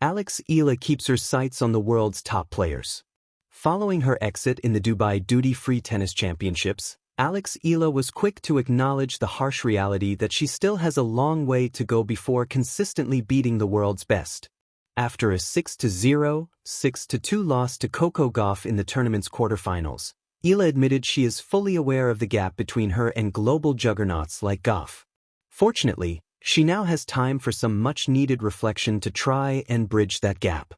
Eala keeps her sights on the world's top players. Following her exit in the Dubai Duty-Free Tennis Championships, Eala was quick to acknowledge the harsh reality that she still has a long way to go before consistently beating the world's best. After a 6-0, 6-2 loss to Coco Gauff in the tournament's quarterfinals, Eala admitted she is fully aware of the gap between her and global juggernauts like Gauff. Fortunately, she now has time for some much-needed reflection to try and bridge that gap.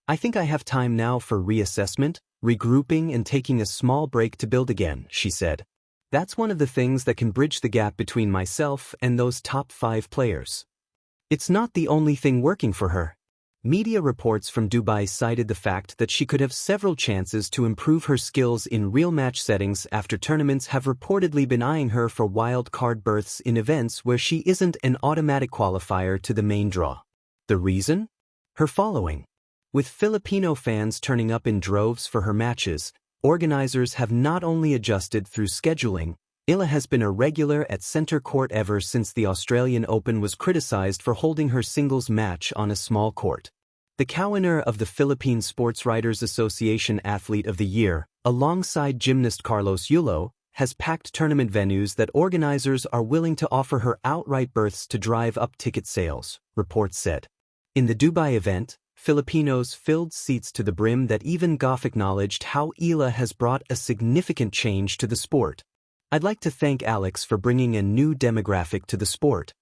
"I think I have time now for reassessment, regrouping and taking a small break to build again," she said. "That's one of the things that can bridge the gap between myself and those top 5 players." It's not the only thing working for her. Media reports from Dubai cited the fact that she could have several chances to improve her skills in real match settings after tournaments have reportedly been eyeing her for wild card berths in events where she isn't an automatic qualifier to the main draw. The reason? Her following. With Filipino fans turning up in droves for her matches, organizers have not only adjusted through scheduling. Eala has been a regular at center court ever since the Australian Open was criticized for holding her singles match on a small court. The co-winner of the Philippine Sports Writers Association Athlete of the Year, alongside gymnast Carlos Yulo, has packed tournament venues that organizers are willing to offer her outright berths to drive up ticket sales, reports said. In the Dubai event, Filipinos filled seats to the brim that even Gauff acknowledged how Eala has brought a significant change to the sport. "I'd like to thank Alex for bringing a new demographic to the sport.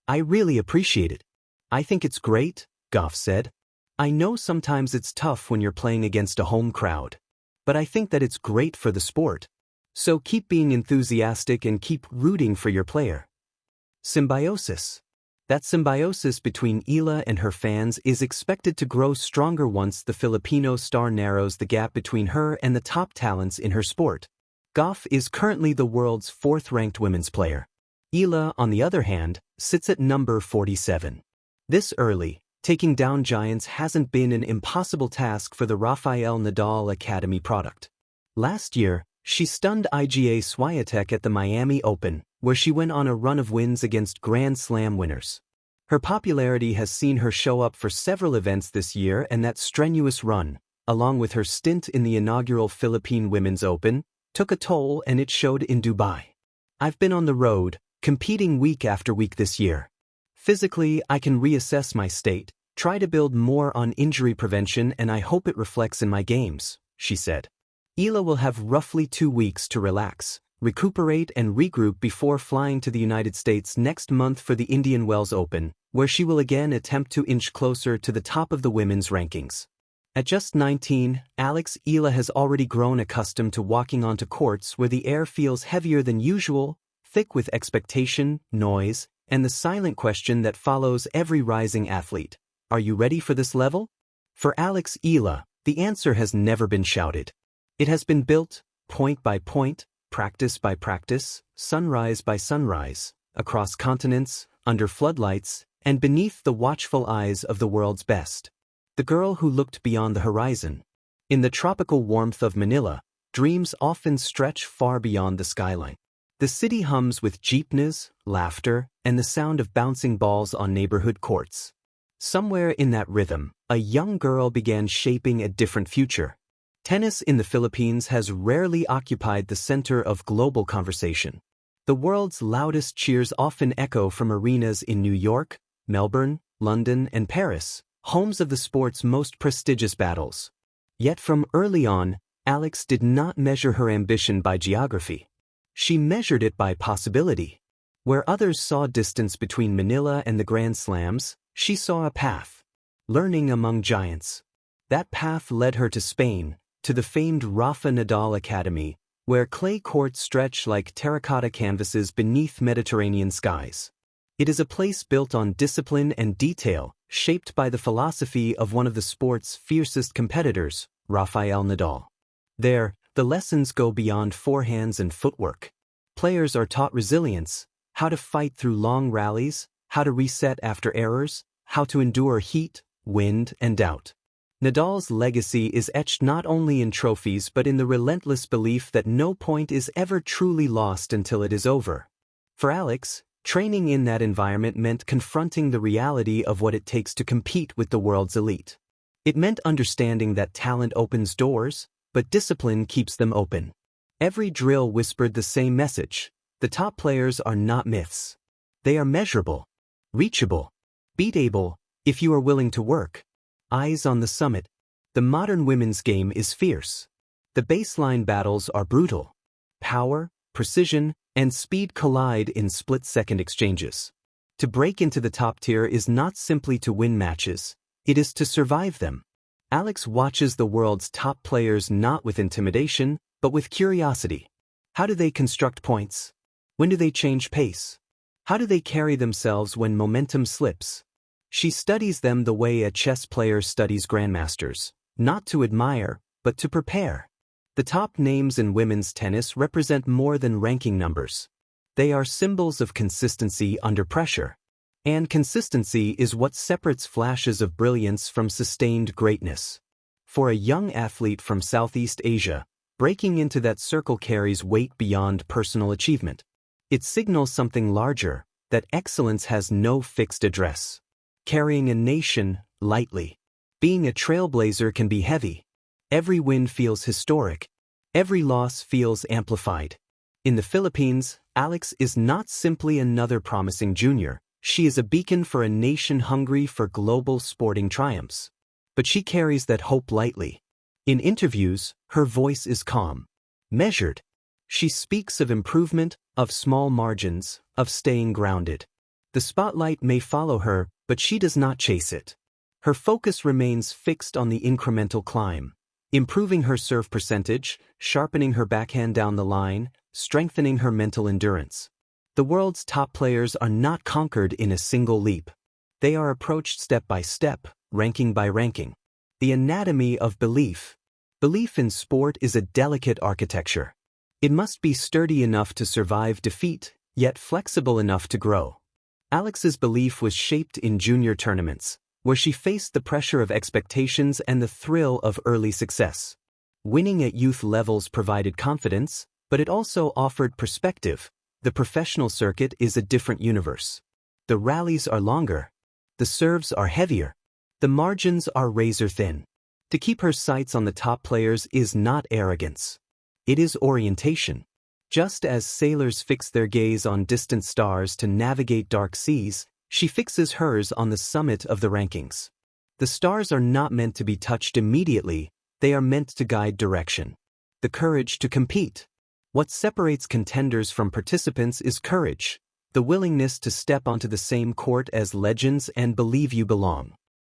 I really appreciate it. I think it's great," Gauff said. "I know sometimes it's tough when you're playing against a home crowd. But I think that it's great for the sport. So keep being enthusiastic and keep rooting for your player." Symbiosis. That symbiosis between Eala and her fans is expected to grow stronger once the Filipino star narrows the gap between her and the top talents in her sport. Gauff is currently the world's 4th-ranked women's player. Eala, on the other hand, sits at number 47. This early, taking down giants hasn't been an impossible task for the Rafael Nadal Academy product. Last year, she stunned Iga Swiatek at the Miami Open, where she went on a run of wins against Grand Slam winners. Her popularity has seen her show up for several events this year, and that strenuous run, along with her stint in the inaugural Philippine Women's Open, took a toll, and it showed in Dubai. "I've been on the road, competing week after week this year. Physically, I can reassess my state, try to build more on injury prevention, and I hope it reflects in my games," she said. Eala will have roughly 2 weeks to relax, recuperate and regroup before flying to the United States next month for the Indian Wells Open, where she will again attempt to inch closer to the top of the women's rankings. At just 19, Eala has already grown accustomed to walking onto courts where the air feels heavier than usual, thick with expectation, noise, and the silent question that follows every rising athlete. Are you ready for this level? For Eala, the answer has never been shouted. It has been built, point by point, practice by practice, sunrise by sunrise, across continents, under floodlights, and beneath the watchful eyes of the world's best. The girl who looked beyond the horizon. In the tropical warmth of Manila, dreams often stretch far beyond the skyline. The city hums with jeepneys, laughter, and the sound of bouncing balls on neighborhood courts. Somewhere in that rhythm, a young girl began shaping a different future. Tennis in the Philippines has rarely occupied the center of global conversation. The world's loudest cheers often echo from arenas in New York, Melbourne, London, and Paris, homes of the sport's most prestigious battles. Yet from early on, Alex did not measure her ambition by geography. She measured it by possibility. Where others saw distance between Manila and the Grand Slams, she saw a path. Learning among giants. That path led her to Spain, to the famed Rafa Nadal Academy, where clay courts stretch like terracotta canvases beneath Mediterranean skies. It is a place built on discipline and detail, shaped by the philosophy of one of the sport's fiercest competitors, Rafael Nadal. There, the lessons go beyond forehands and footwork. Players are taught resilience, how to fight through long rallies, how to reset after errors, how to endure heat, wind, and doubt. Nadal's legacy is etched not only in trophies but in the relentless belief that no point is ever truly lost until it is over. For Alex, Training in that environment meant confronting the reality of what it takes to compete with the world's elite. It meant understanding that talent opens doors, but discipline keeps them open. Every drill whispered the same message: the top players are not myths. They are measurable, reachable, beatable, if you are willing to work. Eyes on the summit. The modern women's game is fierce. The baseline battles are brutal. Power, precision, and speed collide in split-second exchanges. To break into the top tier is not simply to win matches, it is to survive them. Alex watches the world's top players not with intimidation, but with curiosity. How do they construct points? When do they change pace? How do they carry themselves when momentum slips? She studies them the way a chess player studies grandmasters, not to admire, but to prepare. The top names in women's tennis represent more than ranking numbers. They are symbols of consistency under pressure. And consistency is what separates flashes of brilliance from sustained greatness. For a young athlete from Southeast Asia, breaking into that circle carries weight beyond personal achievement. It signals something larger, that excellence has no fixed address. Carrying a nation lightly. Being a trailblazer can be heavy. Every win feels historic. Every loss feels amplified. In the Philippines, Alex is not simply another promising junior. She is a beacon for a nation hungry for global sporting triumphs. But she carries that hope lightly. In interviews, her voice is calm, measured. She speaks of improvement, of small margins, of staying grounded. The spotlight may follow her, but she does not chase it. Her focus remains fixed on the incremental climb, improving her serve percentage, sharpening her backhand down the line, strengthening her mental endurance. The world's top players are not conquered in a single leap. They are approached step by step, ranking by ranking. The anatomy of belief. Belief in sport is a delicate architecture. It must be sturdy enough to survive defeat, yet flexible enough to grow. Alex's belief was shaped in junior tournaments, where she faced the pressure of expectations and the thrill of early success. Winning at youth levels provided confidence, but it also offered perspective. The professional circuit is a different universe. The rallies are longer. The serves are heavier. The margins are razor thin. To keep her sights on the top players is not arrogance. It is orientation. Just as sailors fix their gaze on distant stars to navigate dark seas, she fixes hers on the summit of the rankings. The stars are not meant to be touched immediately, they are meant to guide direction. The courage to compete. What separates contenders from participants is courage, the willingness to step onto the same court as legends and believe you belong.